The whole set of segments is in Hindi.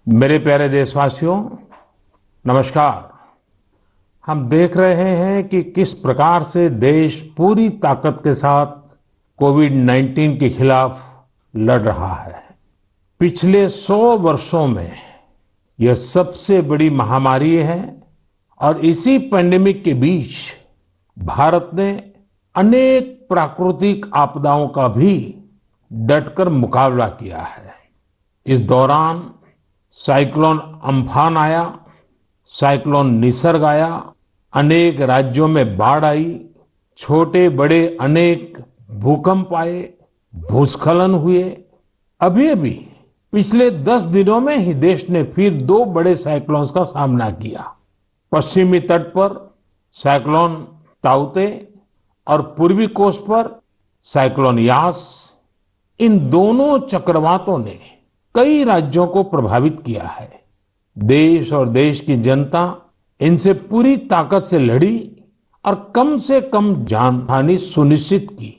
मेरे प्यारे देशवासियों, नमस्कार। हम देख रहे हैं कि किस प्रकार से देश पूरी ताकत के साथ कोविड-19 के खिलाफ लड़ रहा है। पिछले 100 वर्षों में यह सबसे बड़ी महामारी है और इसी पैंडेमिक के बीच भारत ने अनेक प्राकृतिक आपदाओं का भी डटकर मुकाबला किया है। इस दौरान साइक्लोन अम्फान आया, साइक्लोन निसर्ग आया, अनेक राज्यों में बाढ़ आई, छोटे बड़े अनेक भूकंप आए, भूस्खलन हुए। अभी अभी पिछले 10 दिनों में ही देश ने फिर 2 बड़े साइक्लोन्स का सामना किया। पश्चिमी तट पर साइक्लोन ताउते और पूर्वी कोस्ट पर साइक्लोन यास। इन दोनों चक्रवातों ने कई राज्यों को प्रभावित किया है। देश और देश की जनता इनसे पूरी ताकत से लड़ी और कम से कम जानहानि सुनिश्चित की।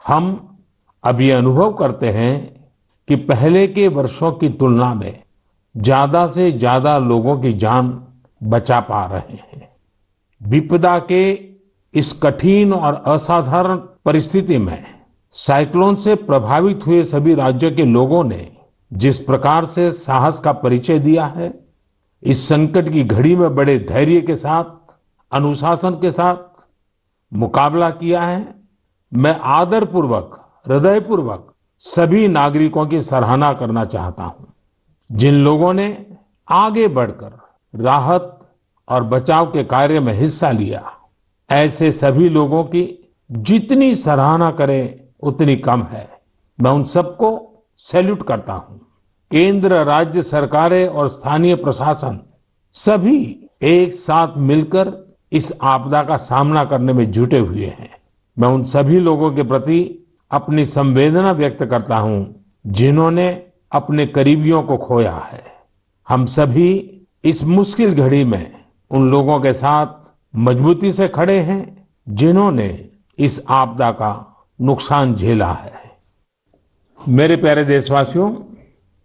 हम अब ये अनुभव करते हैं कि पहले के वर्षों की तुलना में ज्यादा से ज्यादा लोगों की जान बचा पा रहे हैं। विपदा के इस कठिन और असाधारण परिस्थिति में साइक्लोन से प्रभावित हुए सभी राज्यों के लोगों ने जिस प्रकार से साहस का परिचय दिया है, इस संकट की घड़ी में बड़े धैर्य के साथ, अनुशासन के साथ मुकाबला किया है, मैं आदरपूर्वक, हृदयपूर्वक सभी नागरिकों की सराहना करना चाहता हूं। जिन लोगों ने आगे बढ़कर राहत और बचाव के कार्य में हिस्सा लिया, ऐसे सभी लोगों की जितनी सराहना करें उतनी कम है। मैं उन सबको सैल्यूट करता हूं। केंद्र, राज्य सरकारें और स्थानीय प्रशासन सभी एक साथ मिलकर इस आपदा का सामना करने में जुटे हुए हैं। मैं उन सभी लोगों के प्रति अपनी संवेदना व्यक्त करता हूं जिन्होंने अपने करीबियों को खोया है। हम सभी इस मुश्किल घड़ी में उन लोगों के साथ मजबूती से खड़े हैं जिन्होंने इस आपदा का नुकसान झेला है। मेरे प्यारे देशवासियों,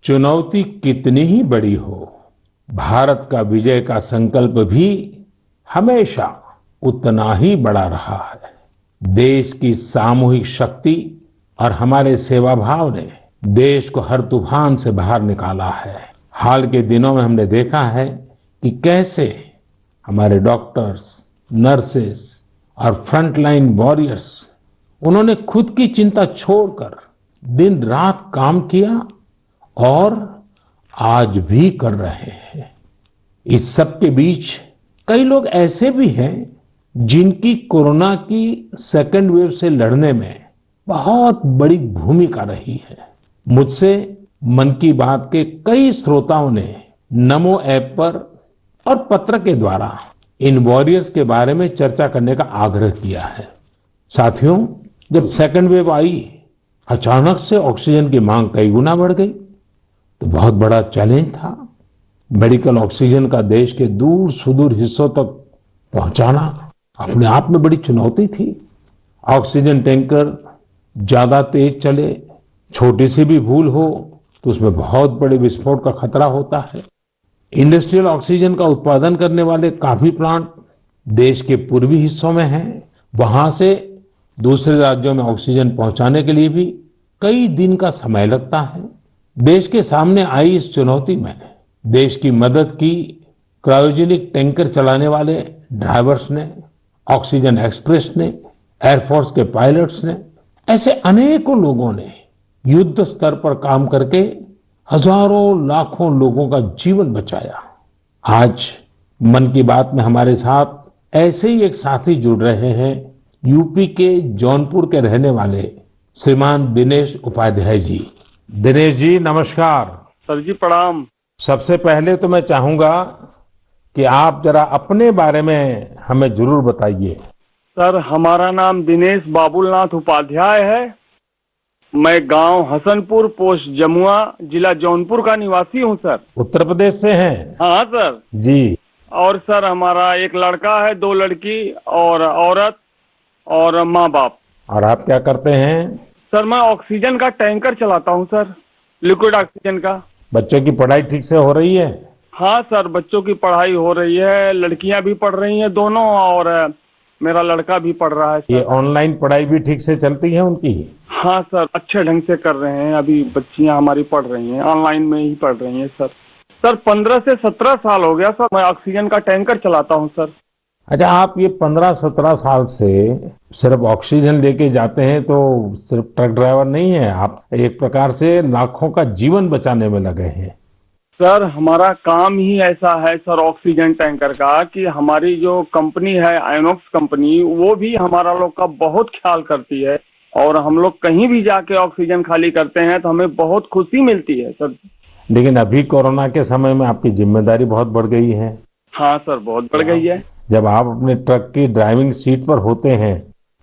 चुनौती कितनी ही बड़ी हो, भारत का विजय का संकल्प भी हमेशा उतना ही बड़ा रहा है। देश की सामूहिक शक्ति और हमारे सेवा भाव ने देश को हर तूफान से बाहर निकाला है। हाल के दिनों में हमने देखा है कि कैसे हमारे डॉक्टर्स, नर्सेस और फ्रंटलाइन वॉरियर्स, उन्होंने खुद की चिंता छोड़कर दिन रात काम किया और आज भी कर रहे हैं। इस सब के बीच कई लोग ऐसे भी हैं जिनकी कोरोना की सेकेंड वेव से लड़ने में बहुत बड़ी भूमिका रही है। मुझसे मन की बात के कई श्रोताओं ने नमो ऐप पर और पत्र के द्वारा इन वॉरियर्स के बारे में चर्चा करने का आग्रह किया है। साथियों, जब सेकेंड वेव आई, अचानक से ऑक्सीजन की मांग कई गुना बढ़ गई, तो बहुत बड़ा चैलेंज था। मेडिकल ऑक्सीजन का देश के दूर सुदूर हिस्सों तक पहुंचाना अपने आप में बड़ी चुनौती थी। ऑक्सीजन टैंकर ज्यादा तेज चले, छोटी सी भी भूल हो तो उसमें बहुत बड़े विस्फोट का खतरा होता है। इंडस्ट्रियल ऑक्सीजन का उत्पादन करने वाले काफी प्लांट देश के पूर्वी हिस्सों में हैं। वहां से दूसरे राज्यों में ऑक्सीजन पहुंचाने के लिए भी कई दिन का समय लगता है। देश के सामने आई इस चुनौती में देश की मदद की क्रायोजेनिक टैंकर चलाने वाले ड्राइवर्स ने, ऑक्सीजन एक्सप्रेस ने, एयरफोर्स के पायलट्स ने, ऐसे अनेकों लोगों ने युद्ध स्तर पर काम करके हजारों लाखों लोगों का जीवन बचाया। आज मन की बात में हमारे साथ ऐसे ही एक साथी जुड़ रहे हैं, यूपी के जौनपुर के रहने वाले श्रीमान दिनेश उपाध्याय जी। दिनेश जी, नमस्कार। सर जी प्रणाम। सबसे पहले तो मैं चाहूंगा कि आप जरा अपने बारे में हमें जरूर बताइए। सर, हमारा नाम दिनेश बाबुलनाथ उपाध्याय है। मैं गांव हसनपुर, पोस्ट जमुआ, जिला जौनपुर का निवासी हूं सर। उत्तर प्रदेश से हैं? हाँ सर जी। और सर, हमारा एक लड़का है, 2 लड़की और औरत और माँ बाप। और आप क्या करते हैं? सर, मैं ऑक्सीजन का टैंकर चलाता हूं सर, लिक्विड ऑक्सीजन का। बच्चों की पढ़ाई ठीक से हो रही है? हाँ सर, बच्चों की पढ़ाई हो रही है, लड़कियां भी पढ़ रही हैं दोनों, और मेरा लड़का भी पढ़ रहा है ये सर। ऑनलाइन पढ़ाई भी ठीक से चलती है उनकी? हाँ सर, अच्छे ढंग से कर रहे हैं। अभी बच्चियां हमारी पढ़ रही हैं, ऑनलाइन में ही पढ़ रही हैं सर। सर 15 से 17 साल हो गया सर, मैं ऑक्सीजन का टैंकर चलाता हूँ सर। अच्छा, आप ये 15-17 साल से सिर्फ ऑक्सीजन लेके जाते हैं, तो सिर्फ ट्रक ड्राइवर नहीं है आप, एक प्रकार से लाखों का जीवन बचाने में लगे हैं। सर हमारा काम ही ऐसा है सर, ऑक्सीजन टैंकर का, कि हमारी जो कंपनी है आइनॉक्स कंपनी, वो भी हमारा लोग का बहुत ख्याल करती है। और हम लोग कहीं भी जाके ऑक्सीजन खाली करते हैं तो हमें बहुत खुशी मिलती है सर। लेकिन अभी कोरोना के समय में आपकी जिम्मेदारी बहुत बढ़ गई है। हाँ सर, बहुत बढ़ गई है। जब आप अपने ट्रक की ड्राइविंग सीट पर होते हैं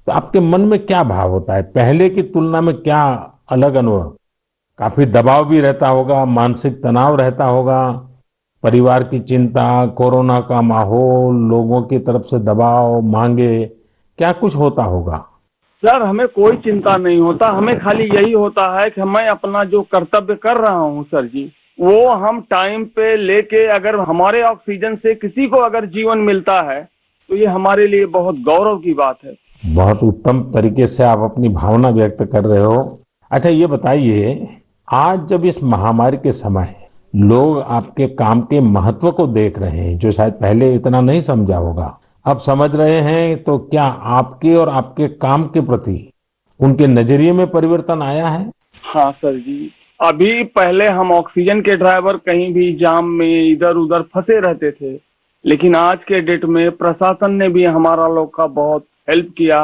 तो आपके मन में क्या भाव होता है? पहले की तुलना में क्या अलग अनुभव? काफी दबाव भी रहता होगा, मानसिक तनाव रहता होगा, परिवार की चिंता, कोरोना का माहौल, लोगों की तरफ से दबाव, मांगे, क्या कुछ होता होगा? सर हमें कोई चिंता नहीं होता, हमें खाली यही होता है कि मैं अपना जो कर्तव्य कर रहा हूँ सर जी, वो हम टाइम पे लेके, अगर हमारे ऑक्सीजन से किसी को अगर जीवन मिलता है तो ये हमारे लिए बहुत गौरव की बात है। बहुत उत्तम तरीके से आप अपनी भावना व्यक्त कर रहे हो। अच्छा, ये बताइए, आज जब इस महामारी के समय लोग आपके काम के महत्व को देख रहे हैं, जो शायद पहले इतना नहीं समझा होगा, अब समझ रहे हैं, तो क्या आपके और आपके काम के प्रति उनके नजरिए में परिवर्तन आया है? हाँ सर जी, अभी पहले हम ऑक्सीजन के ड्राइवर कहीं भी जाम में इधर उधर फंसे रहते थे, लेकिन आज के डेट में प्रशासन ने भी हमारा लोग का बहुत हेल्प किया।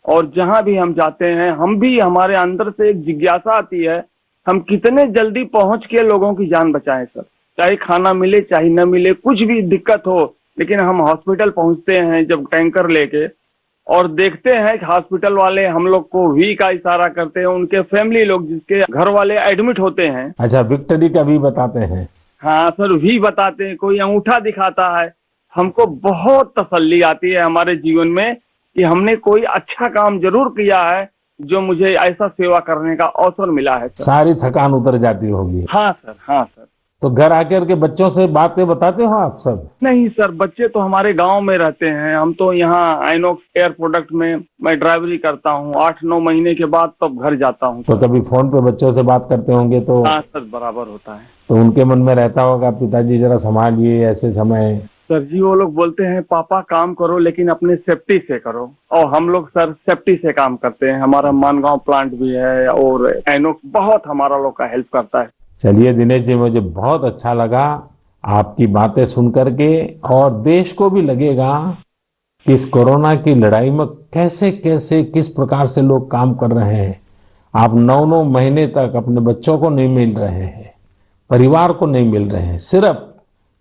और जहां भी हम जाते हैं, हम भी, हमारे अंदर से एक जिज्ञासा आती है, हम कितने जल्दी पहुंच के लोगों की जान बचाएं सर। चाहे खाना मिले चाहे न मिले, कुछ भी दिक्कत हो, लेकिन हम हॉस्पिटल पहुंचते हैं जब टैंकर लेके, और देखते हैं कि हॉस्पिटल वाले हम लोग को वी का इशारा करते हैं, उनके फैमिली लोग जिसके घर वाले एडमिट होते हैं। अच्छा, विक्ट्री का भी बताते हैं? हाँ सर, वी बताते हैं, कोई अंगूठा दिखाता है। हमको बहुत तसल्ली आती है हमारे जीवन में कि हमने कोई अच्छा काम जरूर किया है, जो मुझे ऐसा सेवा करने का अवसर मिला है सर। सारी थकान उतर जाती होगी। हाँ सर, हाँ सर। तो घर आकर के बच्चों से बातें बताते हो आप सब? नहीं सर, बच्चे तो हमारे गांव में रहते हैं, हम तो यहाँ आइनॉक्स एयर प्रोडक्ट में मैं ड्राइवरी करता हूँ। 8-9 महीने के बाद तब घर जाता हूँ। तो कभी फोन पे बच्चों से बात करते होंगे तो? हाँ सर, बराबर होता है। तो उनके मन में रहता होगा, पिताजी जरा संभालिए ऐसे समय। सर जी, वो लोग बोलते हैं पापा काम करो लेकिन अपने सेफ्टी से करो, और हम लोग सर सेफ्टी से काम करते हैं। हमारा मानगांव प्लांट भी है और आइनॉक्स बहुत हमारा लोग का हेल्प करता है। चलिए दिनेश जी, मुझे बहुत अच्छा लगा आपकी बातें सुन करके, और देश को भी लगेगा कि इस कोरोना की लड़ाई में कैसे कैसे किस प्रकार से लोग काम कर रहे हैं। आप 9-9 महीने तक अपने बच्चों को नहीं मिल रहे हैं, परिवार को नहीं मिल रहे हैं, सिर्फ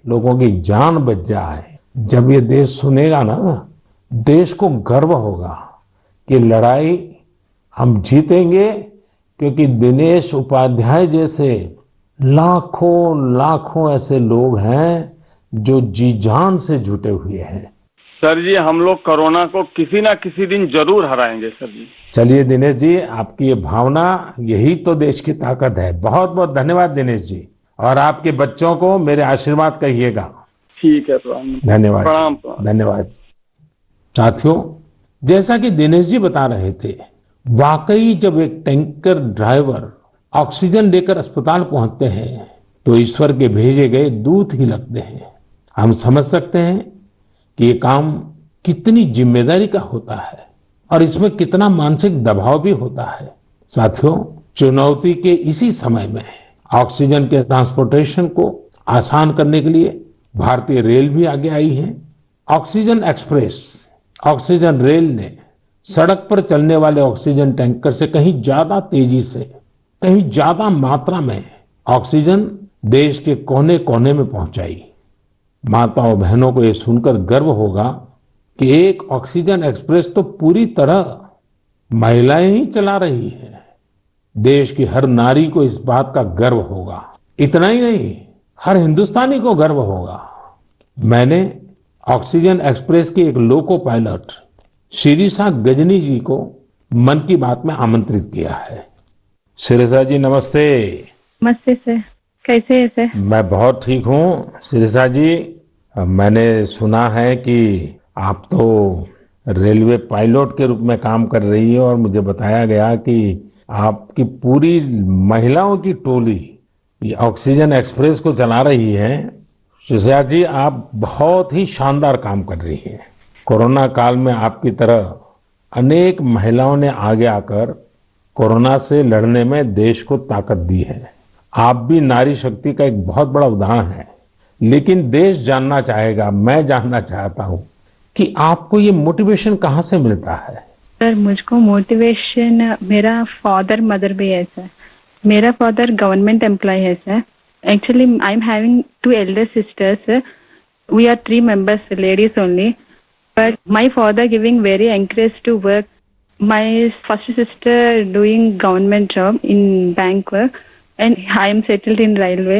लोगों की जान बच जाए। जब ये देश सुनेगा ना, देश को गर्व होगा कि लड़ाई हम जीतेंगे, क्योंकि दिनेश उपाध्याय जैसे लाखों लाखों ऐसे लोग हैं जो जी जान से जुटे हुए हैं। सर जी, हम लोग कोरोना को किसी ना किसी दिन जरूर हराएंगे सर जी। चलिए दिनेश जी, आपकी ये भावना, यही तो देश की ताकत है। बहुत बहुत धन्यवाद दिनेश जी, और आपके बच्चों को मेरे आशीर्वाद कहिएगा। ठीक है, तो धन्यवाद। प्रणाम प्रणाम। धन्यवाद। साथियों, जैसा कि दिनेश जी बता रहे थे, वाकई जब एक टैंकर ड्राइवर ऑक्सीजन लेकर अस्पताल पहुंचते हैं तो ईश्वर के भेजे गए दूत ही लगते हैं। हम समझ सकते हैं कि ये काम कितनी जिम्मेदारी का होता है और इसमें कितना मानसिक दबाव भी होता है। साथियों, चुनौती के इसी समय में ऑक्सीजन के ट्रांसपोर्टेशन को आसान करने के लिए भारतीय रेल भी आगे आई है। ऑक्सीजन एक्सप्रेस, ऑक्सीजन रेल ने सड़क पर चलने वाले ऑक्सीजन टैंकर से कहीं ज्यादा तेजी से, कहीं ज्यादा मात्रा में ऑक्सीजन देश के कोने कोने में पहुंचाई। माताओं बहनों को यह सुनकर गर्व होगा कि एक ऑक्सीजन एक्सप्रेस तो पूरी तरह महिलाएं ही चला रही हैं। देश की हर नारी को इस बात का गर्व होगा। इतना ही नहीं, हर हिंदुस्तानी को गर्व होगा। मैंने ऑक्सीजन एक्सप्रेस के एक लोको पायलट शिरीषा गजनी जी को मन की बात में आमंत्रित किया है। शिरीषा जी, नमस्ते। नमस्ते सर, कैसे है सर? मैं बहुत ठीक हूँ शिरिषा जी। मैंने सुना है कि आप तो रेलवे पायलट के रूप में काम कर रही है और मुझे बताया गया कि आपकी पूरी महिलाओं की टोली ये ऑक्सीजन एक्सप्रेस को चला रही है। शिरिषा जी, आप बहुत ही शानदार काम कर रही हैं। कोरोना काल में आपकी तरह अनेक महिलाओं ने आगे आकर कोरोना से लड़ने में देश को ताकत दी है। आप भी नारी शक्ति का एक बहुत बड़ा उदाहरण है। लेकिन देश जानना चाहेगा, मैं जानना चाहता हूं कि आपको ये मोटिवेशन कहाँ से मिलता है? सर मुझको मोटिवेशन मेरा फादर मदर भी है सर। मेरा फादर गवर्नमेंट एम्प्लॉय है sir. Actually I am having 2 elder sisters. We are 3 members, ladies only. But my father giving very encourage to work. My first sister doing government job in bank work, and I am settled in railway.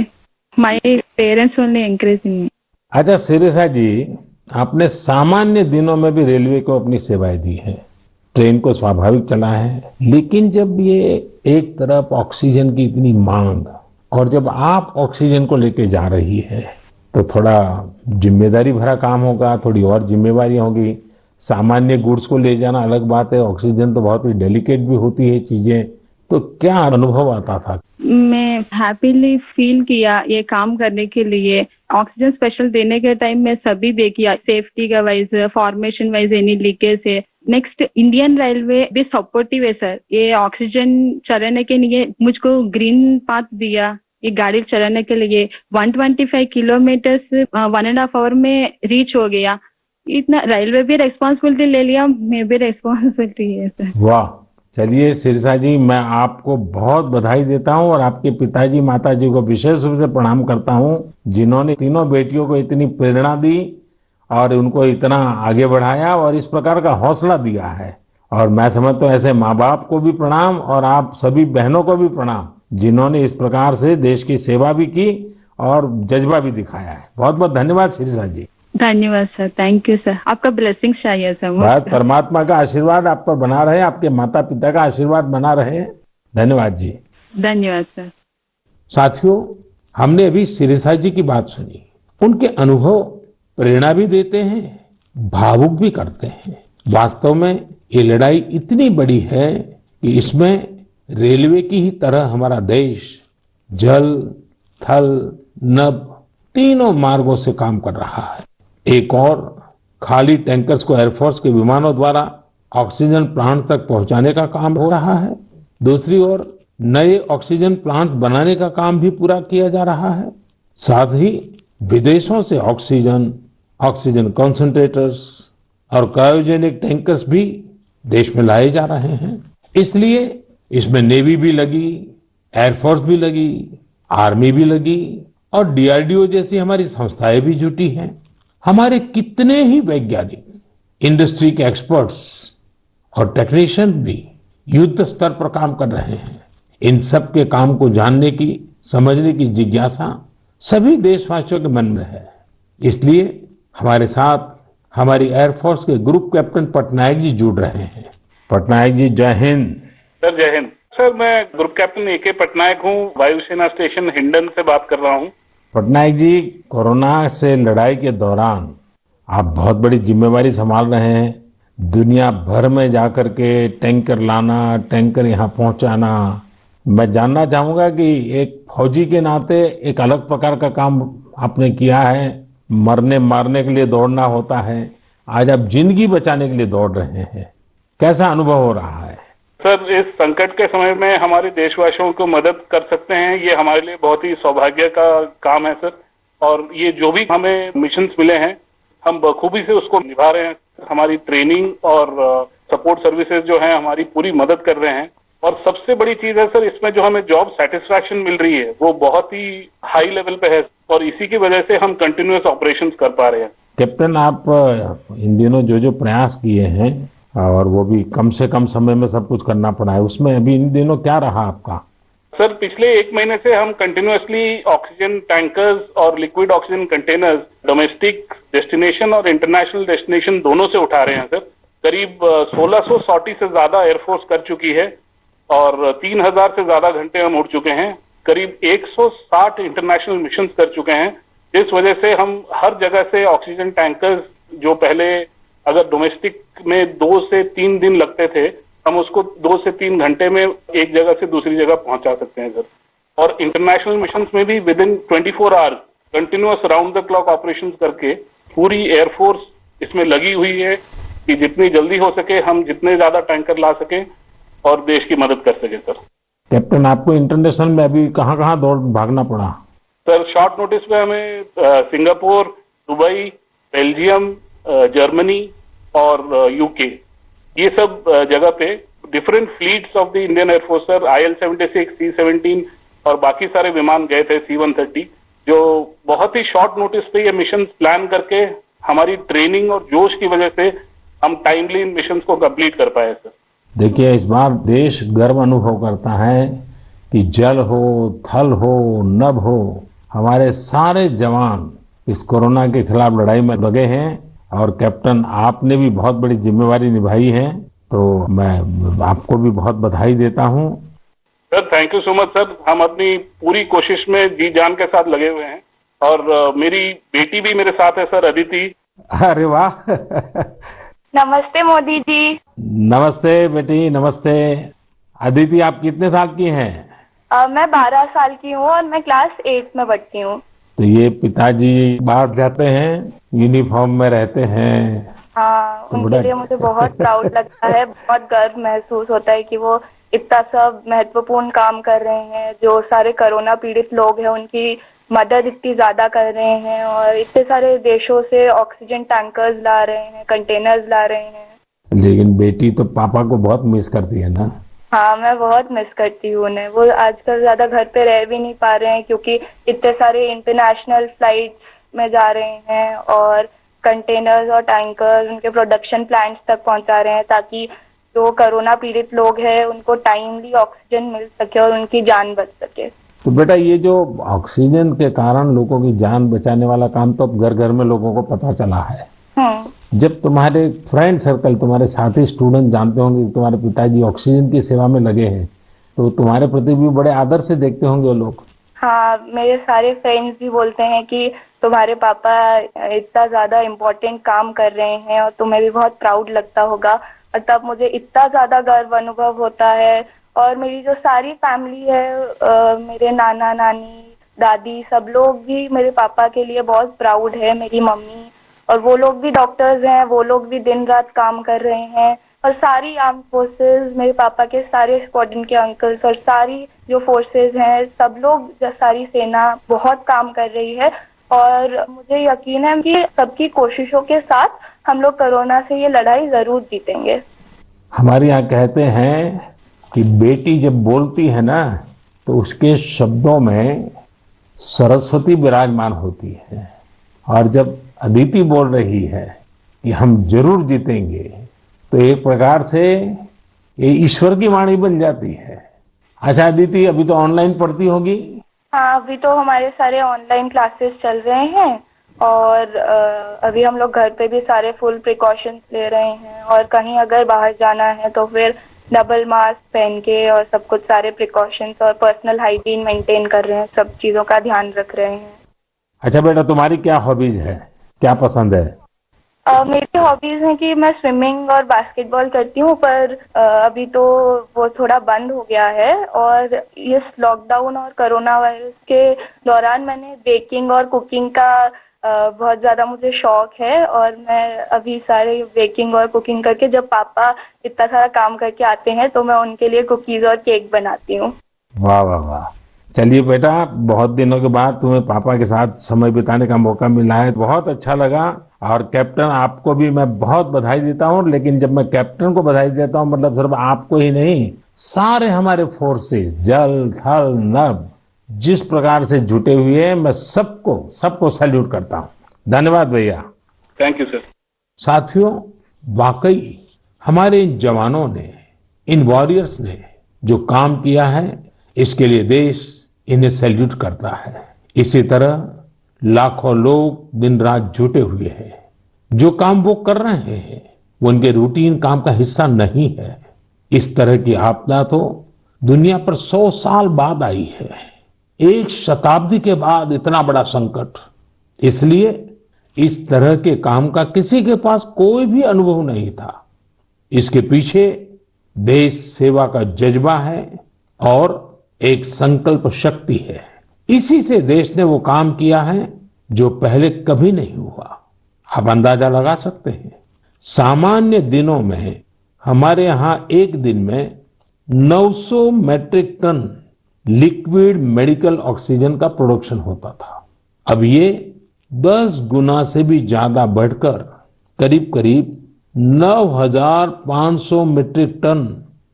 My parents only encouraging me. अच्छा शिरिषा जी, आपने सामान्य दिनों में भी रेलवे को अपनी सेवाएं दी हैं, ट्रेन को स्वाभाविक चला है। लेकिन जब ये एक तरफ ऑक्सीजन की इतनी मांग और जब आप ऑक्सीजन को लेके जा रही है तो थोड़ा जिम्मेदारी भरा काम होगा, थोड़ी और जिम्मेवारी होगी। सामान्य गुड्स को ले जाना अलग बात है, ऑक्सीजन तो बहुत ही डेलिकेट भी होती है चीजें। तो क्या अनुभव आता था? मैं हैप्पीली फील किया ये काम करने के लिए। ऑक्सीजन स्पेशल देने के टाइम में सभी देखिए, सेफ्टी का wise, formation wise any leakage है। नेक्स्ट इंडियन रेलवे भी सपोर्टिव है सर। ये ऑक्सीजन चलाने के लिए मुझको ग्रीन पाथ दिया, ये गाड़ी चलाने के लिए 125 किलोमीटर 1.5 आवर में रीच हो गया। इतना रेलवे भी रेस्पॉन्सिबिलिटी ले लिया, मैं भी रेस्पॉन्सिबिलिटी है सर। वाह, चलिए शिरिषा जी, मैं आपको बहुत बधाई देता हूं और आपके पिताजी माताजी को विशेष रूप से प्रणाम करता हूं, जिन्होंने तीनों बेटियों को इतनी प्रेरणा दी और उनको इतना आगे बढ़ाया और इस प्रकार का हौसला दिया है। और मैं समझता हूं ऐसे माँ बाप को भी प्रणाम और आप सभी बहनों को भी प्रणाम, जिन्होंने इस प्रकार से देश की सेवा भी की और जज्बा भी दिखाया है। बहुत बहुत धन्यवाद शिरिषा जी। धन्यवाद सर, थैंक यू सर। आपका ब्लेसिंग्स चाहिए सर मुझ बस पर। परमात्मा का आशीर्वाद आप पर बना रहे, आपके माता पिता का आशीर्वाद बना रहे। धन्यवाद जी। धन्यवाद सर। साथियों, हमने अभी शिरिषा जी की बात सुनी। उनके अनुभव प्रेरणा भी देते हैं, भावुक भी करते हैं। वास्तव में ये लड़ाई इतनी बड़ी है कि इसमें रेलवे की ही तरह हमारा देश जल, थल, नभ तीनों मार्गों से काम कर रहा है। एक और खाली टैंकर्स को एयरफोर्स के विमानों द्वारा ऑक्सीजन प्लांट तक पहुंचाने का काम हो रहा है। दूसरी ओर नए ऑक्सीजन प्लांट बनाने का काम भी पूरा किया जा रहा है। साथ ही विदेशों से ऑक्सीजन, ऑक्सीजन कॉन्सेंट्रेटर्स और क्रायोजेनिक टैंकर्स भी देश में लाए जा रहे हैं। इसलिए इसमें नेवी भी लगी, एयरफोर्स भी लगी, आर्मी भी लगी और डीआरडीओ जैसी हमारी संस्थाएं भी जुटी हैं। हमारे कितने ही वैज्ञानिक, इंडस्ट्री के एक्सपर्ट्स और टेक्नीशियन भी युद्ध स्तर पर काम कर रहे हैं। इन सब के काम को जानने की, समझने की जिज्ञासा सभी देशवासियों के मन में है। इसलिए हमारे साथ हमारी एयरफोर्स के ग्रुप कैप्टन पटनायक जी जुड़ रहे हैं। पटनायक जी, जय हिंद। सर जय हिंद। सर मैं ग्रुप कैप्टन ए.के. पटनायक हूँ, वायुसेना स्टेशन हिंडन से बात कर रहा हूँ। पटनायक जी, कोरोना से लड़ाई के दौरान आप बहुत बड़ी जिम्मेवारी संभाल रहे हैं। दुनिया भर में जाकर के टैंकर लाना, टैंकर यहाँ पहुंचाना। मैं जानना चाहूंगा कि एक फौजी के नाते एक अलग प्रकार का काम आपने किया है। मरने मारने के लिए दौड़ना होता है, आज आप जिंदगी बचाने के लिए दौड़ रहे हैं। कैसा अनुभव हो रहा है? सर इस संकट के समय में हमारे देशवासियों को मदद कर सकते हैं, ये हमारे लिए बहुत ही सौभाग्य का काम है सर। और ये जो भी हमें मिशंस मिले हैं, हम बखूबी से उसको निभा रहे हैं। हमारी ट्रेनिंग और सपोर्ट सर्विसेज जो हैं हमारी पूरी मदद कर रहे हैं। और सबसे बड़ी चीज है सर, इसमें जो हमें जॉब सेटिस्फैक्शन मिल रही है वो बहुत ही हाई लेवल पे है और इसी की वजह से हम कंटिन्यूअस ऑपरेशंस कर पा रहे हैं। कैप्टन, आप इन दिनों जो प्रयास किए हैं और वो भी कम से कम समय में सब कुछ करना पड़ा है, उसमें अभी इन दिनों क्या रहा आपका? सर पिछले 1 महीने से हम कंटिन्यूअसली ऑक्सीजन टैंकर्स और liquid oxygen containers domestic destination और इंटरनेशनल डेस्टिनेशन दोनों से उठा रहे हैं सर। करीब 1600 सॉर्टी से ज्यादा एयरफोर्स कर चुकी है और 3000 से ज्यादा घंटे हम उड़ चुके हैं। करीब 160 इंटरनेशनल मिशन कर चुके हैं। इस वजह से हम हर जगह से ऑक्सीजन टैंकर्स, जो पहले अगर डोमेस्टिक में 2 से 3 दिन लगते थे, हम उसको 2 से 3 घंटे में एक जगह से दूसरी जगह पहुंचा सकते हैं सर। और इंटरनेशनल मिशंस में भी with in 24 hours continuous round the clock operations करके पूरी एयरफोर्स इसमें लगी हुई है कि जितनी जल्दी हो सके हम जितने ज्यादा टैंकर ला सकें और देश की मदद कर सके सर। कैप्टन, आपको इंटरनेशनल में अभी कहाँ कहाँ दौड़ भागना पड़ा? सर शॉर्ट नोटिस पे हमें सिंगापुर, दुबई, बेल्जियम, जर्मनी और यूके, ये सब जगह पे different fleets of the Indian air force sir, IL-76, C-17 और बाकी सारे विमान गए थे, C-130, जो बहुत ही शॉर्ट नोटिस पे ये मिशन प्लान करके हमारी ट्रेनिंग और जोश की वजह से हम टाइमली इन मिशन को कंप्लीट कर पाए सर। देखिए, इस बार देश गर्व अनुभव करता है कि जल हो, थल हो, नभ हो, हमारे सारे जवान इस कोरोना के खिलाफ लड़ाई में लगे हैं। और कैप्टन, आपने भी बहुत बड़ी जिम्मेवारी निभाई है, तो मैं आपको भी बहुत बधाई देता हूं। Sir thank you so much sir. हम अपनी पूरी कोशिश में जी जान के साथ लगे हुए हैं और मेरी बेटी भी मेरे साथ है सर, अदिति। अरे वाह! नमस्ते मोदी जी। नमस्ते बेटी, नमस्ते। अदिति, आप कितने साल की हैं? मैं 12 साल की हूँ और मैं क्लास 8 में पढ़ती हूँ। तो ये पिताजी बाहर जाते हैं, यूनिफॉर्म में रहते हैं। हाँ, तो उनके लिए मुझे बहुत प्राउड लगता है, बहुत गर्व महसूस होता है कि वो इतना सब महत्वपूर्ण काम कर रहे हैं। जो सारे कोरोना पीड़ित लोग हैं उनकी मदद इतनी ज्यादा कर रहे हैं और इतने सारे देशों से ऑक्सीजन टैंकर्स ला रहे हैं, कंटेनर्स ला रहे हैं। लेकिन बेटी तो पापा को बहुत मिस करती है ना? हाँ, मैं बहुत मिस करती हूँ उन्हें। वो आजकल ज्यादा घर पे रह भी नहीं पा रहे हैं क्योंकि इतने सारे इंटरनेशनल फ्लाइट्स में जा रहे हैं और कंटेनर्स और टैंकर्स उनके प्रोडक्शन प्लांट्स तक पहुंचा रहे हैं ताकि जो कोरोना पीड़ित लोग हैं उनको टाइमली ऑक्सीजन मिल सके और उनकी जान बच सके। तो बेटा, ये जो ऑक्सीजन के कारण लोगों की जान बचाने वाला काम तो अब घर घर में लोगों को पता चला है। जब तुम्हारे फ्रेंड सर्कल, तुम्हारे साथी स्टूडेंट जानते होंगे कि तुम्हारे पिताजी ऑक्सीजन की सेवा में लगे हैं, तो तुम्हारे प्रति भी बड़े आदर से देखते होंगे वो लोग। हाँ, मेरे सारे फ्रेंड्स भी बोलते हैं कि तुम्हारे पापा इतना ज्यादा इम्पोर्टेंट काम कर रहे हैं और तुम्हें भी बहुत प्राउड लगता होगा। और तब मुझे इतना ज्यादा गर्व अनुभव होता है। और मेरी जो सारी फैमिली है, मेरे नाना नानी, दादी, सब लोग भी मेरे पापा के लिए बहुत प्राउड है। मेरी मम्मी, और वो लोग भी डॉक्टर्स हैं, वो लोग भी दिन रात काम कर रहे हैं। और सारी आर्म फोर्सेस, मेरे पापा के सारे स्क्वाड्रन के अंकल्स और सारी जो फोर्सेस हैं, सब लोग, सारी सेना बहुत काम कर रही है। और मुझे यकीन है कि सबकी कोशिशों के साथ हम लोग कोरोना से ये लड़ाई जरूर जीतेंगे। हमारे यहाँ कहते हैं कि बेटी जब बोलती है ना, तो उसके शब्दों में सरस्वती विराजमान होती है। और जब अदिति बोल रही है कि हम जरूर जीतेंगे, तो एक प्रकार से ये ईश्वर की वाणी बन जाती है। अच्छा अदिति, अभी तो ऑनलाइन पढ़ती होगी? हाँ, अभी तो हमारे सारे ऑनलाइन क्लासेस चल रहे हैं और अभी हम लोग घर पे भी सारे फुल प्रिकॉशंस ले रहे हैं। और कहीं अगर बाहर जाना है तो फिर डबल मास्क पहन के और सब कुछ सारे प्रिकॉशंस और पर्सनल हाइजीन मेंटेन कर रहे हैं, सब चीजों का ध्यान रख रहे हैं। अच्छा बेटा, तुम्हारी क्या हॉबीज है, क्या पसंद है? मेरी हॉबीज हैं कि मैं स्विमिंग और बास्केटबॉल करती हूँ, पर अभी तो वो थोड़ा बंद हो गया है। और इस लॉकडाउन और कोरोना वायरस के दौरान मैंने बेकिंग और कुकिंग का बहुत ज्यादा मुझे शौक है। और मैं अभी सारे बेकिंग और कुकिंग करके, जब पापा इतना सारा काम करके आते हैं तो मैं उनके लिए कुकीज और केक बनाती हूँ। वाह वाह वाह! चलिए बेटा, बहुत दिनों के बाद तुम्हें पापा के साथ समय बिताने का मौका मिला है, बहुत अच्छा लगा। और कैप्टन, आपको भी मैं बहुत बधाई देता हूँ। लेकिन जब मैं कैप्टन को बधाई देता हूँ, मतलब सिर्फ आपको ही नहीं, सारे हमारे फोर्सेस, जल थल नभ, जिस प्रकार से जुटे हुए हैं, मैं सबको सैल्यूट करता हूँ। धन्यवाद भैया। Thank you sir. साथियों, वाकई हमारे इन जवानों ने, इन वॉरियर्स ने जो काम किया है, इसके लिए देश इन्हें सैल्यूट करता है। इसी तरह लाखों लोग दिन रात जुटे हुए हैं। जो काम वो कर रहे हैं वो उनके रूटीन काम का हिस्सा नहीं है। इस तरह की आपदा तो दुनिया पर 100 साल बाद आई है। एक शताब्दी के बाद इतना बड़ा संकट, इसलिए इस तरह के काम का किसी के पास कोई भी अनुभव नहीं था। इसके पीछे देश सेवा का जज्बा है और एक संकल्प शक्ति है। इसी से देश ने वो काम किया है जो पहले कभी नहीं हुआ। आप अंदाजा लगा सकते हैं, सामान्य दिनों में हमारे यहां एक दिन में 900 metric ton liquid medical oxygen का प्रोडक्शन होता था। अब ये 10 गुना से भी ज्यादा बढ़कर करीब करीब 9,500 मीट्रिक टन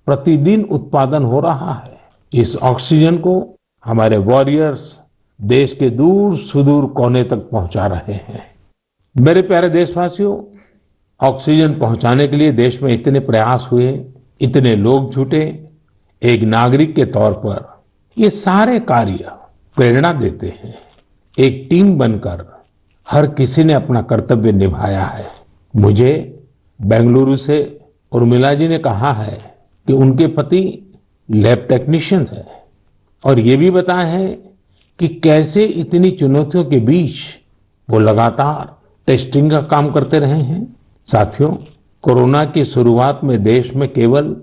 प्रतिदिन उत्पादन हो रहा है। इस ऑक्सीजन को हमारे वॉरियर्स देश के दूर सुदूर कोने तक पहुंचा रहे हैं। मेरे प्यारे देशवासियों, ऑक्सीजन पहुंचाने के लिए देश में इतने प्रयास हुए, इतने लोग जुटे, एक नागरिक के तौर पर ये सारे कार्य प्रेरणा देते हैं। एक टीम बनकर हर किसी ने अपना कर्तव्य निभाया है। मुझे बेंगलुरु से उर्मिला जी ने कहा है कि उनके पति लैब टेक्नीशियन है और ये भी बताया है कि कैसे इतनी चुनौतियों के बीच वो लगातार टेस्टिंग का काम करते रहे हैं। साथियों, कोरोना की शुरुआत में देश में केवल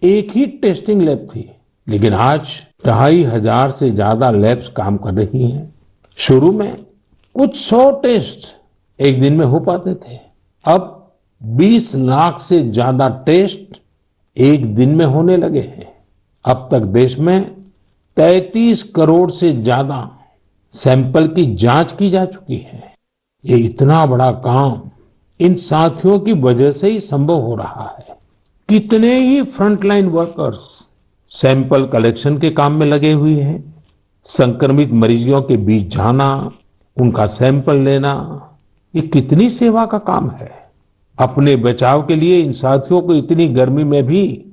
एक ही टेस्टिंग लैब थी, लेकिन आज 2,500 से ज्यादा लैब्स काम कर रही हैं। शुरू में कुछ 100 टेस्ट एक दिन में हो पाते थे, अब 20 लाख से ज्यादा टेस्ट एक दिन में होने लगे हैं। अब तक देश में 33 करोड़ से ज्यादा सैंपल की जांच की जा चुकी है। ये इतना बड़ा काम इन साथियों की वजह से ही संभव हो रहा है। कितने ही फ्रंटलाइन वर्कर्स सैंपल कलेक्शन के काम में लगे हुए हैं। संक्रमित मरीजों के बीच जाना, उनका सैंपल लेना, ये कितनी सेवा का काम है। अपने बचाव के लिए इन साथियों को इतनी गर्मी में भी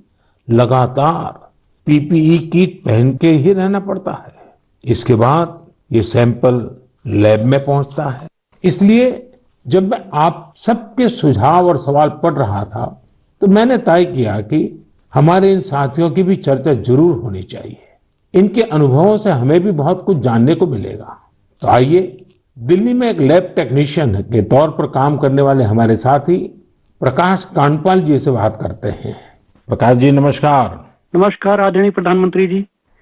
लगातार पीपीई किट पहन के ही रहना पड़ता है। इसके बाद ये सैंपल लैब में पहुंचता है। इसलिए जब मैं आप सबके सुझाव और सवाल पढ़ रहा था तो मैंने तय किया कि हमारे इन साथियों की भी चर्चा जरूर होनी चाहिए। इनके अनुभवों से हमें भी बहुत कुछ जानने को मिलेगा। तो आइए, दिल्ली में एक लैब टेक्नीशियन के तौर पर काम करने वाले हमारे साथी प्रकाश कांडपाल जी से बात करते हैं। प्रकाश जी, नमस्कार। नमस्कार आदरणीय प्रधानमंत्री जी।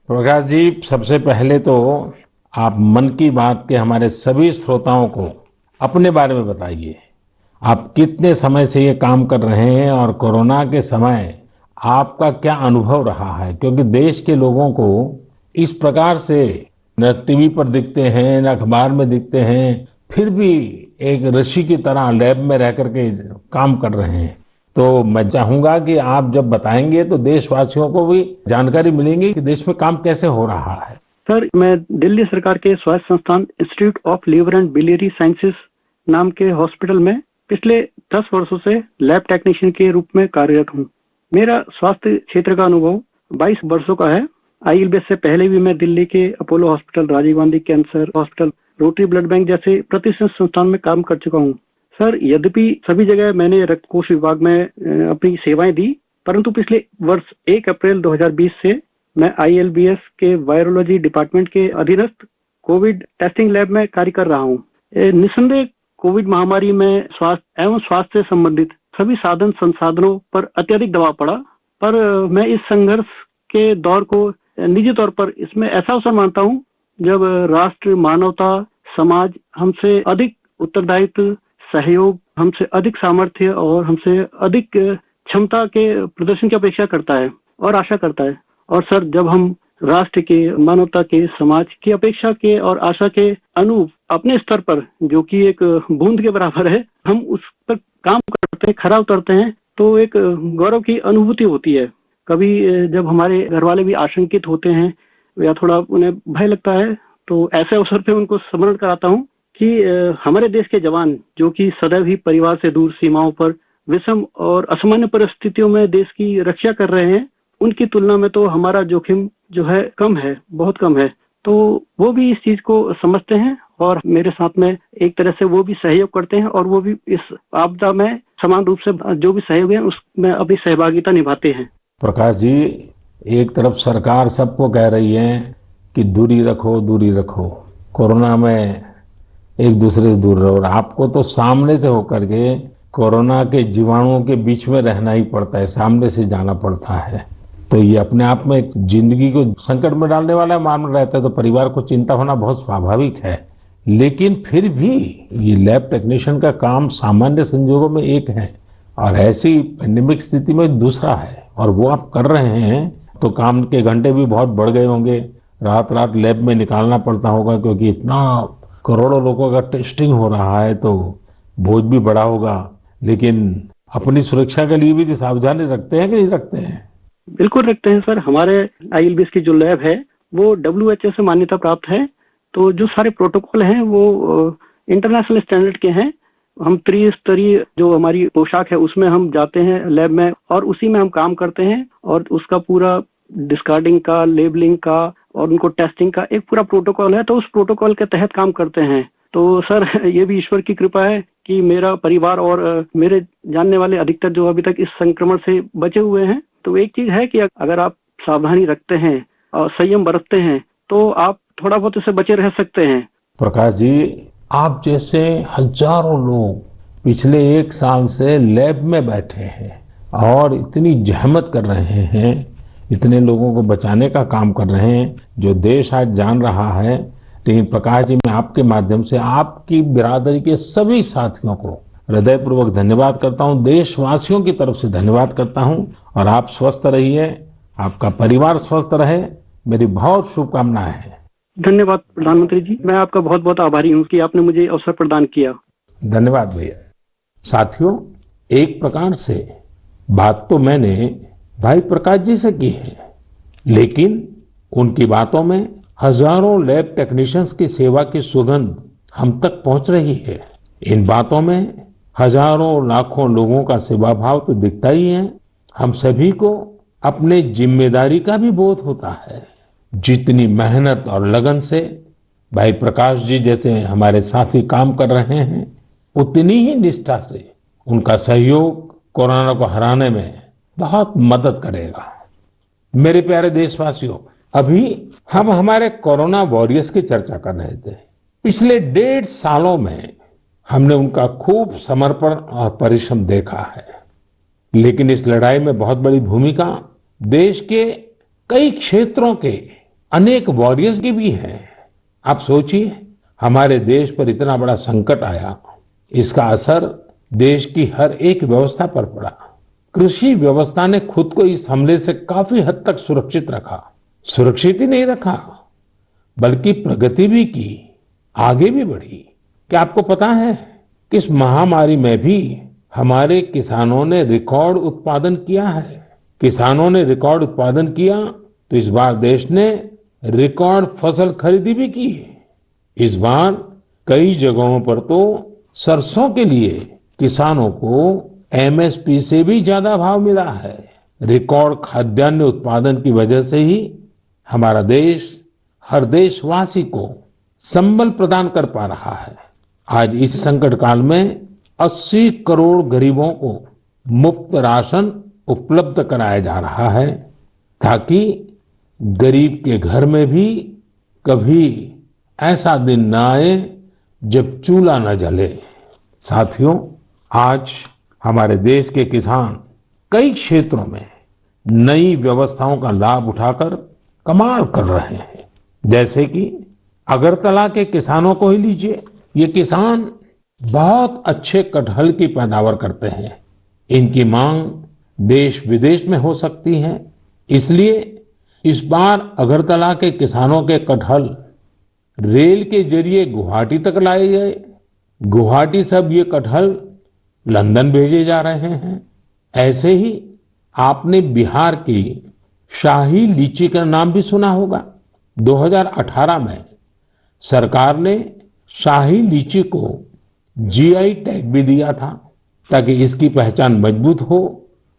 प्रकाश जी, सबसे पहले तो आप मन की बात के हमारे सभी श्रोताओं को अपने बारे में बताइए। आप कितने समय से ये काम कर रहे हैं और कोरोना के समय आपका क्या अनुभव रहा है? क्योंकि देश के लोगों को इस प्रकार से न टीवी पर दिखते हैं, न अखबार में दिखते हैं, फिर भी एक ऋषि की तरह लैब में रह करके काम कर रहे हैं। तो मैं चाहूंगा कि आप जब बताएंगे तो देशवासियों को भी जानकारी मिलेगी कि देश में काम कैसे हो रहा है। सर, मैं दिल्ली सरकार के स्वास्थ्य संस्थान institute of liver and biliary sciences नाम के हॉस्पिटल में पिछले 10 वर्षों से लैब टेक्नीशियन के रूप में कार्यरत हूँ। मेरा स्वास्थ्य क्षेत्र का अनुभव 22 वर्षों का है। आईएलबीएस से पहले भी मैं दिल्ली के Apollo hospital, Rajiv Gandhi cancer hospital, Rotary blood bank जैसे प्रतिष्ठित संस्थान में काम कर चुका हूँ। सर, यद्यपि सभी जगह मैंने रक्त कोष विभाग में अपनी सेवाएं दी, परंतु पिछले वर्ष 1 अप्रैल 2020 से मैं आईएलबीएस के वायरोलॉजी डिपार्टमेंट के अधीनस्थ कोविड टेस्टिंग लैब में कार्य कर रहा हूँ। निस्संदेह कोविड महामारी में स्वास्थ्य एवं स्वास्थ्य से संबंधित सभी साधन संसाधनों पर अत्यधिक दबाव पड़ा, पर मैं इस संघर्ष के दौर को निजी तौर पर इसमें ऐसा अवसर मानता हूँ जब राष्ट्र, मानवता, समाज हमसे अधिक उत्तरदायित्व, सहयोग, हमसे अधिक सामर्थ्य और हमसे अधिक क्षमता के प्रदर्शन की अपेक्षा करता है और आशा करता है। और सर, जब हम राष्ट्र के, मानवता के, समाज की अपेक्षा के और आशा के अनुरूप अपने स्तर पर, जो कि एक बूंद के बराबर है, हम उस पर काम करते हैं, खरा उतरते हैं, तो एक गौरव की अनुभूति होती है। कभी जब हमारे घर वाले भी आशंकित होते हैं या थोड़ा उन्हें भय लगता है, तो ऐसे अवसर पे उनको स्मरण कराता हूँ कि हमारे देश के जवान, जो कि सदैव ही परिवार से दूर सीमाओं पर विषम और असामान्य परिस्थितियों में देश की रक्षा कर रहे हैं, उनकी तुलना में तो हमारा जोखिम जो है कम है, बहुत कम है। तो वो भी इस चीज को समझते हैं और मेरे साथ में एक तरह से वो भी सहयोग करते हैं और वो भी इस आपदा में समान रूप से जो भी सहयोग है उसमें अभी सहभागिता निभाते हैं। प्रकाश जी, एक तरफ सरकार सबको कह रही है कि दूरी रखो, दूरी रखो, कोरोना में एक दूसरे से दूर रहो। और आपको तो सामने से होकर के कोरोना के जीवाणुओं के बीच में रहना ही पड़ता है, सामने से जाना पड़ता है। तो ये अपने आप में एक जिंदगी को संकट में डालने वाला मामला रहता है, तो परिवार को चिंता होना बहुत स्वाभाविक है। लेकिन फिर भी ये लैब टेक्नीशियन का काम सामान्य संजोगों में एक है और ऐसी पेंडेमिक स्थिति में दूसरा है, और वो आप कर रहे हैं तो काम के घंटे भी बहुत बढ़ गए होंगे। रात रात लैब में निकालना पड़ता होगा, क्योंकि इतना करोड़ों लोगों का टेस्टिंग हो रहा है, तो बोझ भी बड़ा होगा। लेकिन अपनी सुरक्षा के लिए भी तो सावधानी रखते हैं कि नहीं रखते हैं? बिल्कुल रखते हैं सर। हमारे ILBS की जो लैब है वो WHO से मान्यता प्राप्त है, तो जो सारे प्रोटोकॉल हैं वो इंटरनेशनल स्टैंडर्ड के हैं। हम त्रिस्तरीय जो हमारी पोशाक है उसमें हम जाते हैं लैब में, और उसी में हम काम करते हैं, और उसका पूरा डिस्कार्डिंग का, लेबलिंग का और उनको टेस्टिंग का एक पूरा प्रोटोकॉल है, तो उस प्रोटोकॉल के तहत काम करते हैं। तो सर ये भी ईश्वर की कृपा है कि मेरा परिवार और मेरे जानने वाले अधिकतर जो अभी तक इस संक्रमण से बचे हुए हैं। तो एक चीज है कि अगर आप सावधानी रखते हैं और संयम बरतते हैं तो आप थोड़ा बहुत इससे बचे रह सकते हैं। प्रकाश जी, आप जैसे हजारों लोग पिछले 1 साल से लैब में बैठे हैं और इतनी जहमत कर रहे हैं, इतने लोगों को बचाने का काम कर रहे हैं, जो देश आज जान रहा है। लेकिन प्रकाश जी, मैं आपके माध्यम से आपकी बिरादरी के सभी साथियों को हृदयपूर्वक धन्यवाद करता हूं, देशवासियों की तरफ से धन्यवाद करता हूं। और आप स्वस्थ रहिए, आपका परिवार स्वस्थ रहे, मेरी बहुत शुभकामनाएं हैं। धन्यवाद प्रधानमंत्री जी, मैं आपका बहुत बहुत आभारी हूँ कि आपने मुझे अवसर प्रदान किया। धन्यवाद भैया। साथियों, एक प्रकार से बात तो मैंने भाई प्रकाश जी से की है, लेकिन उनकी बातों में हजारों लैब टेक्नीशियंस की सेवा की सुगंध हम तक पहुंच रही है। इन बातों में हजारों लाखों लोगों का सेवा भाव तो दिखता ही है। हम सभी को अपने जिम्मेदारी का भी बोध होता है। जितनी मेहनत और लगन से भाई प्रकाश जी जैसे हमारे साथी काम कर रहे हैं, उतनी ही निष्ठा से उनका सहयोग कोरोना को हराने में बहुत मदद करेगा। मेरे प्यारे देशवासियों, अभी हम हमारे कोरोना वॉरियर्स की चर्चा कर रहे थे। पिछले 1.5 सालों में हमने उनका खूब समर्पण और परिश्रम देखा है, लेकिन इस लड़ाई में बहुत बड़ी भूमिका देश के कई क्षेत्रों के अनेक वॉरियर्स की भी है। आप सोचिए, हमारे देश पर इतना बड़ा संकट आया, इसका असर देश की हर एक व्यवस्था पर पड़ा। कृषि व्यवस्था ने खुद को इस हमले से काफी हद तक सुरक्षित रखा। सुरक्षित ही नहीं रखा, बल्कि प्रगति भी की, आगे भी बढ़ी। क्या आपको पता है कि इस महामारी में भी हमारे किसानों ने रिकॉर्ड उत्पादन किया है? किसानों ने रिकॉर्ड उत्पादन किया तो इस बार देश ने रिकॉर्ड फसल खरीदी भी की। इस बार कई जगहों पर तो सरसों के लिए किसानों को MSP से भी ज्यादा भाव मिला है। रिकॉर्ड खाद्यान्न उत्पादन की वजह से ही हमारा देश हर देशवासी को संबल प्रदान कर पा रहा है। आज इस संकट काल में 80 करोड़ गरीबों को मुफ्त राशन उपलब्ध कराया जा रहा है, ताकि गरीब के घर में भी कभी ऐसा दिन न आए जब चूल्हा न जले। साथियों, आज हमारे देश के किसान कई क्षेत्रों में नई व्यवस्थाओं का लाभ उठाकर कमाल कर रहे हैं। जैसे कि अगरतला के किसानों को ही लीजिए। ये किसान बहुत अच्छे कटहल की पैदावार करते हैं। इनकी मांग देश विदेश में हो सकती है, इसलिए इस बार अगरतला के किसानों के कटहल रेल के जरिए गुवाहाटी तक लाए गए। गुवाहाटी से अब ये कटहल लंदन भेजे जा रहे हैं। ऐसे ही आपने बिहार की शाही लीची का नाम भी सुना होगा। 2018 में सरकार ने शाही लीची को GI टैग भी दिया था, ताकि इसकी पहचान मजबूत हो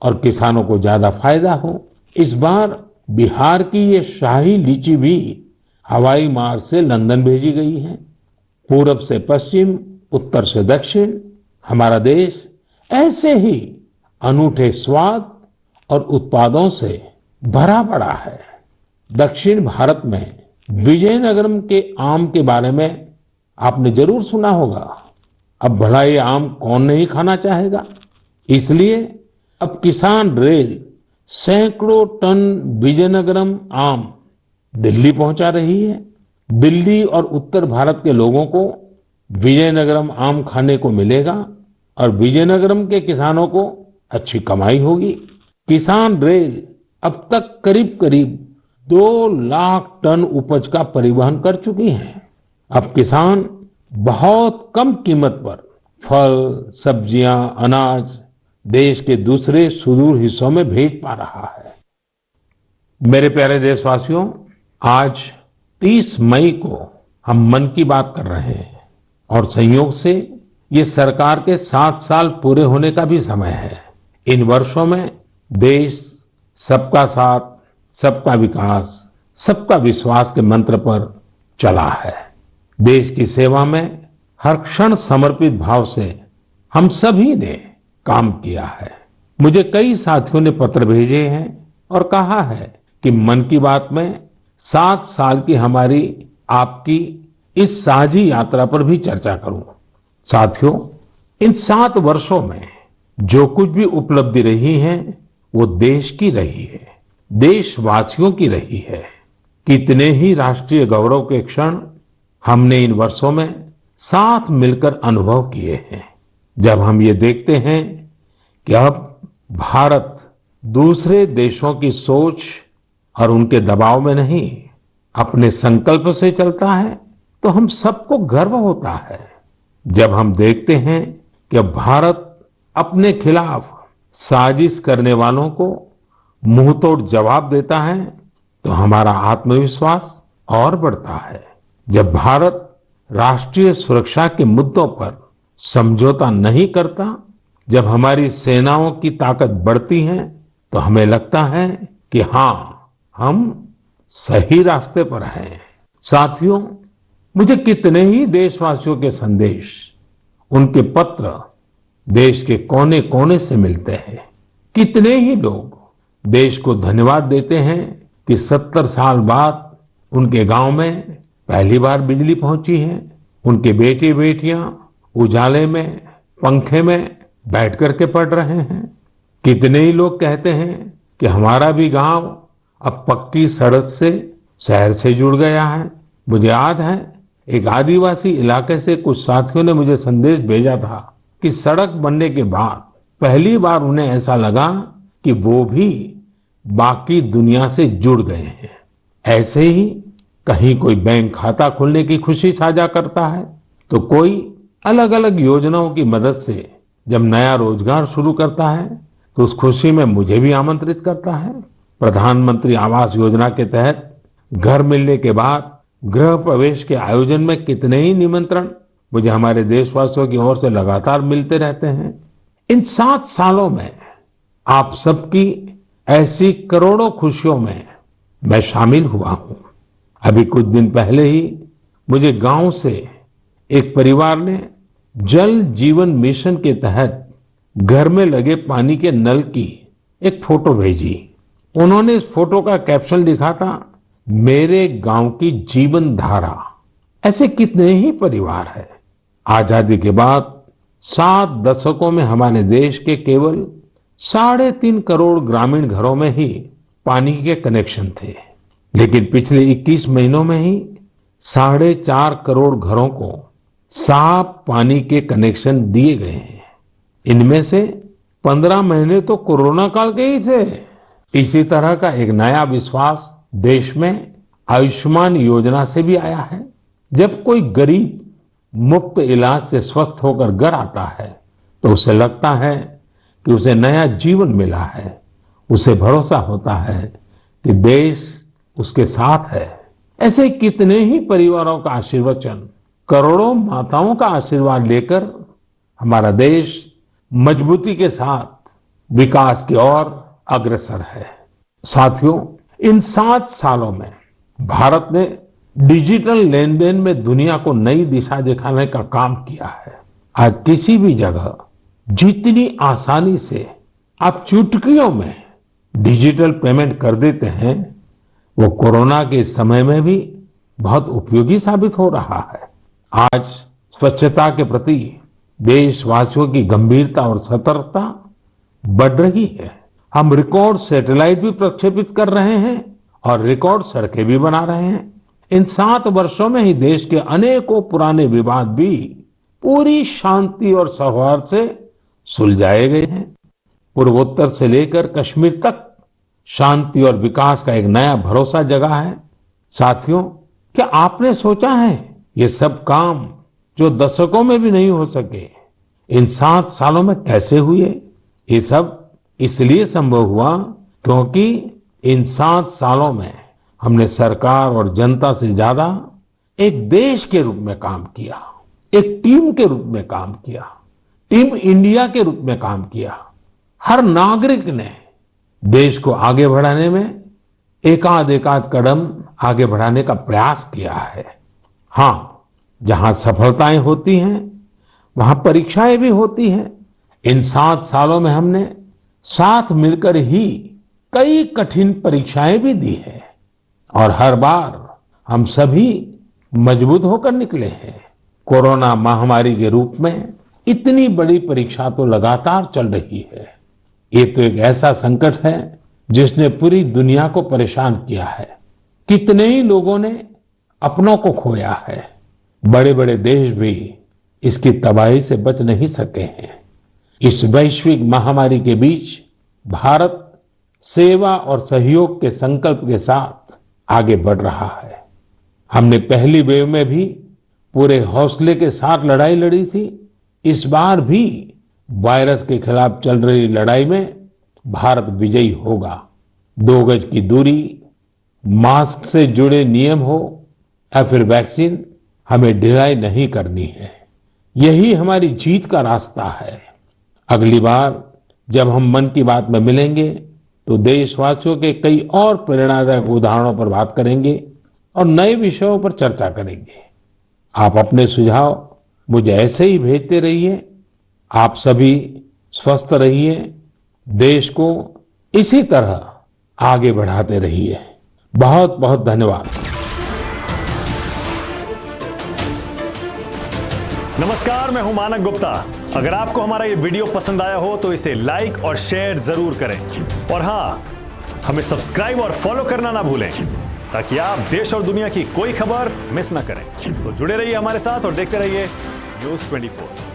और किसानों को ज्यादा फायदा हो। इस बार बिहार की ये शाही लीची भी हवाई मार्ग से लंदन भेजी गई है। पूरब से पश्चिम, उत्तर से दक्षिण, हमारा देश ऐसे ही अनूठे स्वाद और उत्पादों से भरा पड़ा है। दक्षिण भारत में विजयनगरम के आम के बारे में आपने जरूर सुना होगा। अब भला ये आम कौन नहीं खाना चाहेगा। इसलिए अब किसान रेल सैकड़ों टन विजयनगरम आम दिल्ली पहुंचा रही है। दिल्ली और उत्तर भारत के लोगों को विजयनगरम आम खाने को मिलेगा और विजयनगरम के किसानों को अच्छी कमाई होगी। किसान रेल अब तक करीब करीब 2 लाख टन उपज का परिवहन कर चुकी है। अब किसान बहुत कम कीमत पर फल, सब्जियां, अनाज देश के दूसरे सुदूर हिस्सों में भेज पा रहा है। मेरे प्यारे देशवासियों, आज 30 मई को हम मन की बात कर रहे हैं और संयोग से ये सरकार के 7 साल पूरे होने का भी समय है। इन वर्षों में देश सबका साथ, सबका विकास, सबका विश्वास के मंत्र पर चला है। देश की सेवा में हर क्षण समर्पित भाव से हम सभी ने काम किया है। मुझे कई साथियों ने पत्र भेजे हैं और कहा है कि मन की बात में 7 साल की हमारी आपकी इस साझी यात्रा पर भी चर्चा करूं। साथियों, इन 7 वर्षों में जो कुछ भी उपलब्धि रही है वो देश की रही है, देशवासियों की रही है। कितने ही राष्ट्रीय गौरव के क्षण हमने इन वर्षों में साथ मिलकर अनुभव किए हैं। जब हम ये देखते हैं कि अब भारत दूसरे देशों की सोच और उनके दबाव में नहीं, अपने संकल्प से चलता है, तो हम सबको गर्व होता है। जब हम देखते हैं कि अब भारत अपने खिलाफ साजिश करने वालों को मुंहतोड़ जवाब देता है, तो हमारा आत्मविश्वास और बढ़ता है। जब भारत राष्ट्रीय सुरक्षा के मुद्दों पर समझौता नहीं करता, जब हमारी सेनाओं की ताकत बढ़ती है, तो हमें लगता है कि हाँ, हम सही रास्ते पर हैं। साथियों, मुझे कितने ही देशवासियों के संदेश, उनके पत्र देश के कोने कोने से मिलते हैं। कितने ही लोग देश को धन्यवाद देते हैं कि 70 साल बाद उनके गांव में पहली बार बिजली पहुंची है। उनके बेटे बेटियां उजाले में, पंखे में बैठ करके पढ़ रहे हैं। कितने ही लोग कहते हैं कि हमारा भी गांव अब पक्की सड़क से शहर से जुड़ गया है। मुझे याद है, एक आदिवासी इलाके से कुछ साथियों ने मुझे संदेश भेजा था कि सड़क बनने के बाद पहली बार उन्हें ऐसा लगा कि वो भी बाकी दुनिया से जुड़ गए हैं। ऐसे ही कहीं कोई बैंक खाता खोलने की खुशी साझा करता है, तो कोई अलग अलग योजनाओं की मदद से जब नया रोजगार शुरू करता है, तो उस खुशी में मुझे भी आमंत्रित करता है। प्रधानमंत्री आवास योजना के तहत घर मिलने के बाद गृह प्रवेश के आयोजन में कितने ही निमंत्रण मुझे हमारे देशवासियों की ओर से लगातार मिलते रहते हैं। इन 7 सालों में आप सबकी ऐसी करोड़ों खुशियों में मैं शामिल हुआ हूं। अभी कुछ दिन पहले ही मुझे गांव से एक परिवार ने जल जीवन मिशन के तहत घर में लगे पानी के नल की एक फोटो भेजी। उन्होंने इस फोटो का कैप्शन लिखा था, मेरे गांव की जीवन धारा। ऐसे कितने ही परिवार हैं। आजादी के बाद 7 दशकों में हमारे देश के केवल 3.5 करोड़ ग्रामीण घरों में ही पानी के कनेक्शन थे, लेकिन पिछले 21 महीनों में ही 4.5 करोड़ घरों को साफ पानी के कनेक्शन दिए गए हैं। इनमें से 15 महीने तो कोरोना काल के ही थे। इसी तरह का एक नया विश्वास देश में आयुष्मान योजना से भी आया है। जब कोई गरीब मुफ्त इलाज से स्वस्थ होकर घर आता है, तो उसे लगता है कि उसे नया जीवन मिला है। उसे भरोसा होता है कि देश उसके साथ है। ऐसे कितने ही परिवारों का आशीर्वचन, करोड़ों माताओं का आशीर्वाद लेकर हमारा देश मजबूती के साथ विकास की ओर अग्रसर है। साथियों, इन 7 सालों में भारत ने डिजिटल लेन देन में दुनिया को नई दिशा दिखाने का काम किया है। आज किसी भी जगह जितनी आसानी से आप चुटकियों में डिजिटल पेमेंट कर देते हैं, वो कोरोना के समय में भी बहुत उपयोगी साबित हो रहा है। आज स्वच्छता के प्रति देशवासियों की गंभीरता और सतर्कता बढ़ रही है। हम रिकॉर्ड सैटेलाइट भी प्रक्षेपित कर रहे हैं और रिकॉर्ड सड़कें भी बना रहे हैं। इन 7 वर्षों में ही देश के अनेकों पुराने विवाद भी पूरी शांति और सौहार्द से सुलझाए गए हैं। पूर्वोत्तर से लेकर कश्मीर तक शांति और विकास का एक नया भरोसा जगा है। साथियों, क्या आपने सोचा है ये सब काम जो दशकों में भी नहीं हो सके, इन 7 सालों में कैसे हुए? ये सब इसलिए संभव हुआ क्योंकि इन 7 सालों में हमने सरकार और जनता से ज्यादा एक देश के रूप में काम किया, एक टीम के रूप में काम किया, टीम इंडिया के रूप में काम किया। हर नागरिक ने देश को आगे बढ़ाने में एकाध कदम आगे बढ़ाने का प्रयास किया है। हाँ, जहां सफलताएं होती हैं वहां परीक्षाएं भी होती हैं। इन 7 सालों में हमने साथ मिलकर ही कई कठिन परीक्षाएं भी दी है और हर बार हम सभी मजबूत होकर निकले हैं। कोरोना महामारी के रूप में इतनी बड़ी परीक्षा तो लगातार चल रही है। ये तो एक ऐसा संकट है जिसने पूरी दुनिया को परेशान किया है। कितने ही लोगों ने अपनों को खोया है। बड़े बड़े देश भी इसकी तबाही से बच नहीं सके हैं। इस वैश्विक महामारी के बीच भारत सेवा और सहयोग के संकल्प के साथ आगे बढ़ रहा है। हमने पहली वेव में भी पूरे हौसले के साथ लड़ाई लड़ी थी। इस बार भी वायरस के खिलाफ चल रही लड़ाई में भारत विजयी होगा। 2 गज की दूरी, मास्क से जुड़े नियम हो या फिर वैक्सीन, हमें ढिलाई नहीं करनी है। यही हमारी जीत का रास्ता है। अगली बार जब हम मन की बात में मिलेंगे तो देशवासियों के कई और प्रेरणादायक उदाहरणों पर बात करेंगे और नए विषयों पर चर्चा करेंगे। आप अपने सुझाव मुझे ऐसे ही भेजते रहिए। आप सभी स्वस्थ रहिए, देश को इसी तरह आगे बढ़ाते रहिए। बहुत बहुत धन्यवाद। नमस्कार, मैं हूं मानक गुप्ता। अगर आपको हमारा ये वीडियो पसंद आया हो तो इसे लाइक और शेयर जरूर करें और हाँ, हमें सब्सक्राइब और फॉलो करना ना भूलें ताकि आप देश और दुनिया की कोई खबर मिस ना करें। तो जुड़े रहिए हमारे साथ और देखते रहिए न्यूज़ 24।